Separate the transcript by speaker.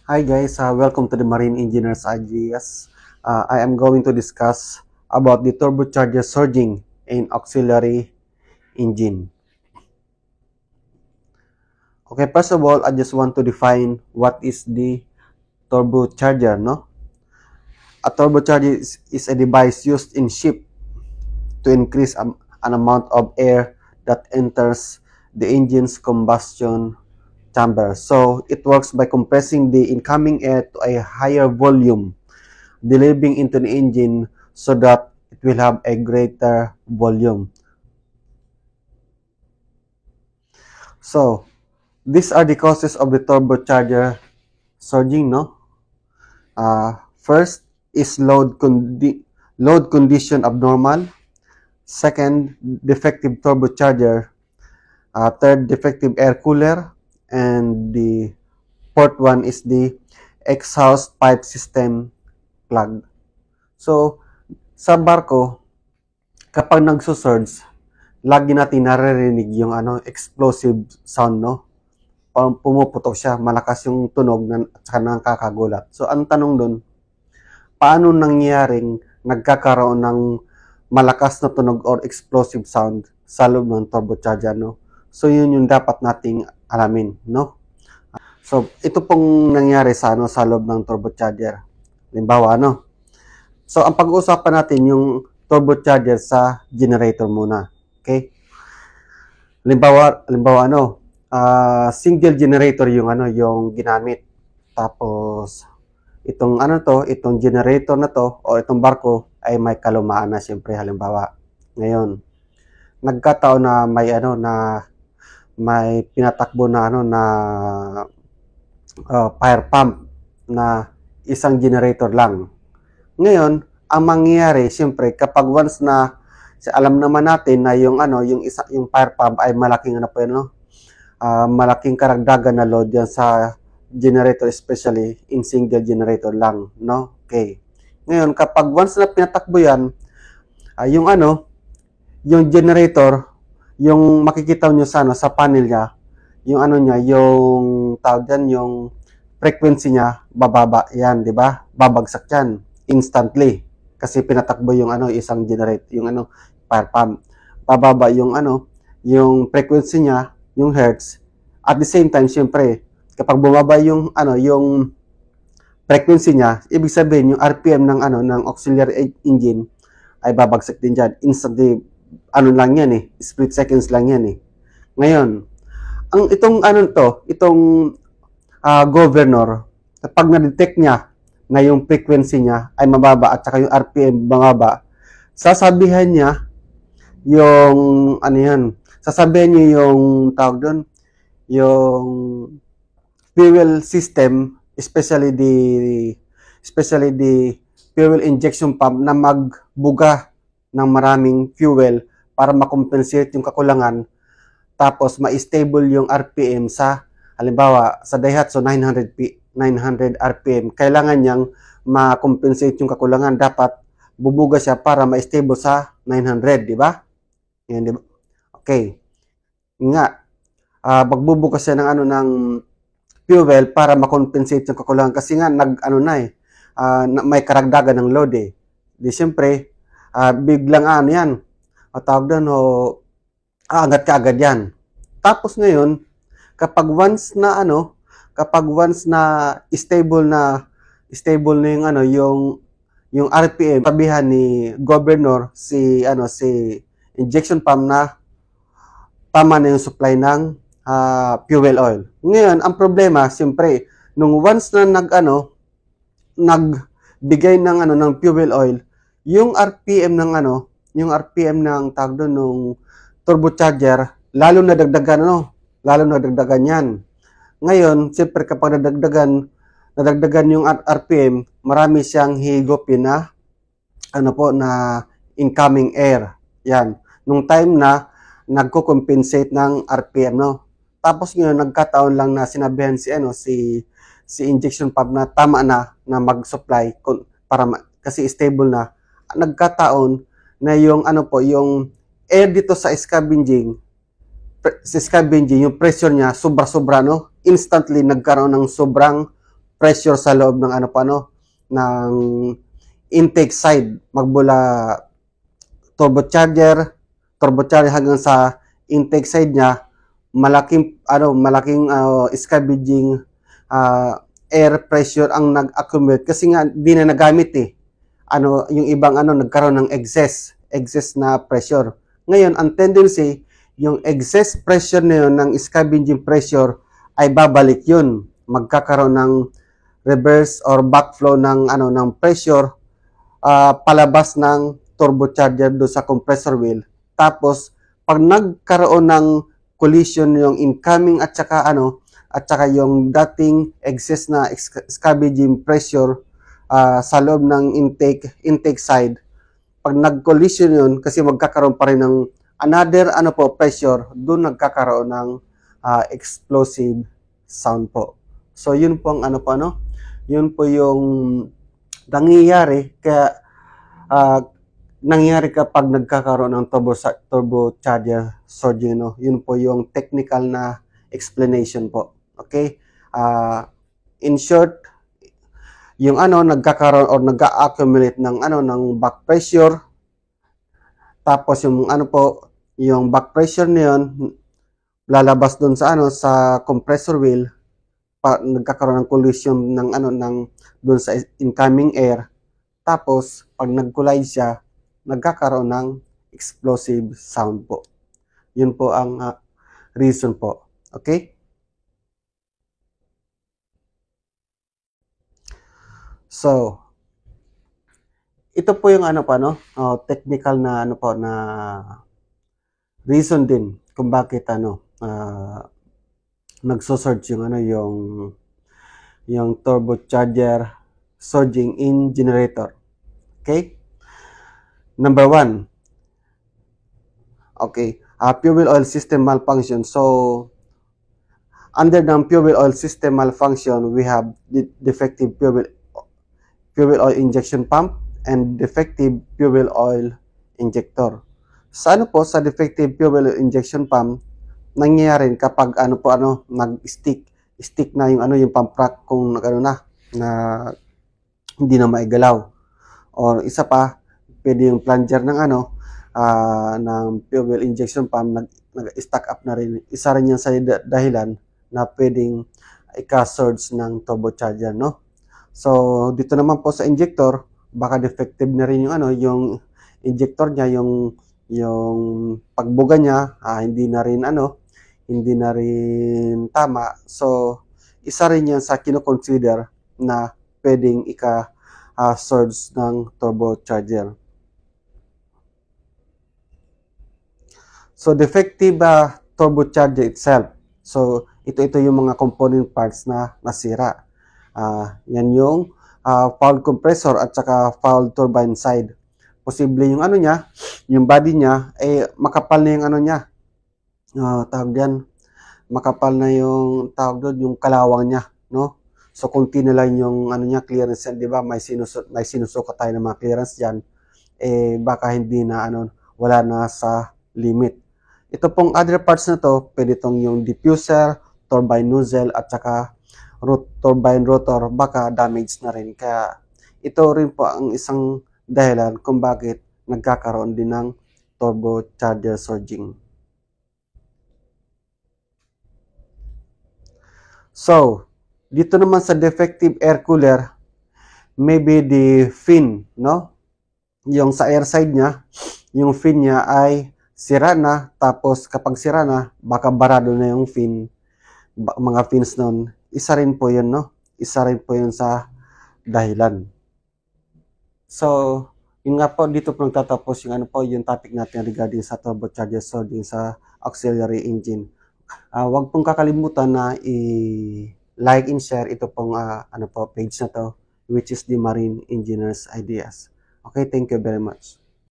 Speaker 1: Hi guys, welcome to the Marine Engineers IGS. I am going to discuss about the turbocharger surging in auxiliary engine. Okay, first of all, I just want to define what is the turbocharger, no? A turbocharger is a device used in ship to increase an amount of air that enters the engine's combustion chamber. So it works by compressing the incoming air to a higher volume, delivering into the engine so that it will have a greater volume. So these are the causes of the turbocharger surging, no? First is load condition abnormal. Second, defective turbocharger. Third, defective air cooler. And the fourth one is the exhaust pipe system plug. So, sa barko, kapag nagsusurge, lagi natin naririnig yung explosive sound, no? Pumuputok siya, malakas yung tunog at saka nakakagulat. So, ang tanong doon, paano nangyaring nagkakaroon ng malakas na tunog or explosive sound sa loob ng turbocharger, no? So, yun yung dapat nating alamin, no? So, ito pong nangyari sa loob ng turbocharger. Halimbawa, So, ang pag-uusapan natin yung turbocharger sa generator muna. Okay? Halimbawa, single generator yung ginamit. Tapos, itong generator na to, o itong barko, ay may kalumaan na siyempre, halimbawa. Ngayon, nagkataon na may pinatakbo na fire pump na isang generator lang. Ngayon, ang mangyayari siyempre kapag once na alam naman natin na yung fire pump ay malaking malaking karagdagan na load yan sa generator, especially in single generator lang, no? Okay. Ngayon, kapag once na pinatakbo yan, yung generator, yung makikita nyo sa panel niya, yung yung tawag dyan, yung frequency niya, bababa yan, di ba? Babagsak yan instantly kasi pinatakbo yung isang generator, yung fire pump. Bababa yung yung frequency niya, yung hertz. At the same time, syempre, kapag bumaba yung yung frequency niya, ibig sabihin yung RPM ng auxiliary engine ay babagsak din diyan. Instantly lang yan split seconds lang yan Ngayon, ang itong governor, kapag na-detect niya na yung frequency niya ay mababa at saka yung RPM mababa, sasabihan niya yung sasabihan niya yung tawag doon, yung fuel system, especially the fuel injection pump na magbuga ng maraming fuel para makompensate yung kakulangan, tapos ma-stable yung RPM sa halimbawa sa Daihatsu 900 RPM. Kailangan niyang ma-compensate yung kakulangan, dapat bubuga siya para ma-stable sa 900, di ba? Yan, di ba? Okay. Nga, magbubuga siya ng ng fuel para ma-compensate yung kakulangan kasi nga may karagdagan ng load Di siyempre, biglang yan. Tawag doon aangat ka agad yan. Tapos ngayon, kapag once na stable na yung RPM, sabihan ni governor si injection pump na tama na yung supply ng fuel oil. Ngayon, ang problema siyempre nung once na nagbigay ng fuel oil, yung RPM ng tawag doon nung turbocharger lalo na dagdagan yan. Ngayon, siyempre kapag nadagdagan yung RPM, marami siyang higopin na na incoming air. Yan. Nung time na nagko-compensate ng RPM, no. Tapos ngayon nagkataon lang na sinabihan si injection pump na tama na mag-supply kasi stable na. Nagkataon na yung yung air dito sa scavenging, yung pressure niya sobra-sobra, no? Instantly nagkaroon ng sobrang pressure sa loob ng ng intake side magmula turbocharger hanggang sa intake side niya. Malaking scavenging air pressure ang nag-accumulate kasi nga di na nagamit yung ibang nagkaroon ng excess na pressure. Ngayon, ang tendency, yung excess pressure na yun ng scavenging pressure ay babalik yun. Magkakaroon ng reverse or backflow ng pressure palabas ng turbocharger do sa compressor wheel. Tapos pag nagkaroon ng collision yung incoming at saka yung dating excess na scavenging pressure sa loob ng intake side, pag nag-collision yun, kasi magkakaroon pa rin ng another pressure, doon nagkakaroon ng explosive sound po. So yun po ang yun po yung nangyayari nangyayari kapag nagkakaroon ng turbocharger surging. Yun po yung technical na explanation po. Okay? In short, yung nagkakaroon or nag-accumulate ng back pressure, tapos yung yung back pressure na yun lalabas doon sa compressor wheel, nagkakaroon ng collision ng doon sa incoming air, tapos pag nag-collide siya, nagkakaroon ng explosive sound po. Yun po ang reason po. Okay? So, ito po yung technical na na reason din kung bakit nagso-surge yung turbocharger surging in generator. Okay? Number 1. Okay, fuel oil system malfunction. So, under the fuel oil system malfunction, we have defective fuel oil injection pump and defective fuel oil injector. Sa sa defective fuel oil injection pump, nangyayari kapag nag-stick na yung pump rack kung na hindi na maigalaw. Or isa pa, pwede yung plunger ng ng fuel injection pump nag-stack up na rin. Isa rin yan sa dahilan na pwedeng ika-surge ng turbocharger, So, dito naman po sa injector, baka defective na rin yung injector niya, yung pagbuga niya, hindi na rin tama. So, isa rin yan sa kino-consider na pwedeng ika-surge ng turbocharger. So, defective turbocharger itself. So, ito yung mga component parts na nasira. Yan yung foul compressor at saka foul turbine side. Posible yung niya, yung body niya, makapal na yung niya. Tawag yan, makapal na yung yung kalawang niya, So, kunti na lang yung niya, clearance yan, di ba? May sinusukat tayo ng mga clearance dyan. Baka hindi na wala na sa limit. Ito pong other parts na to, pwede tong yung diffuser, turbine nozzle, at saka turbine rotor, baka damage na rin. Kaya ito rin po ang isang dahilan kung bakit nagkakaroon din ng turbocharger surging. So, dito naman sa defective air cooler, maybe the fin, yung sa air side niya, yung fin niya ay sira na, tapos kapag sira na, baka barado na yung fin, mga fins nun. Isa rin po yun, Isa rin po yun sa dahilan. So, yun nga po, dito po nagtatapos yung topic natin regarding sa turbocharger surging sa auxiliary engine. Huwag pong kakalimutan na i-like and share ito pong page na to, which is the Marine Engineers Ideas. Okay, thank you very much.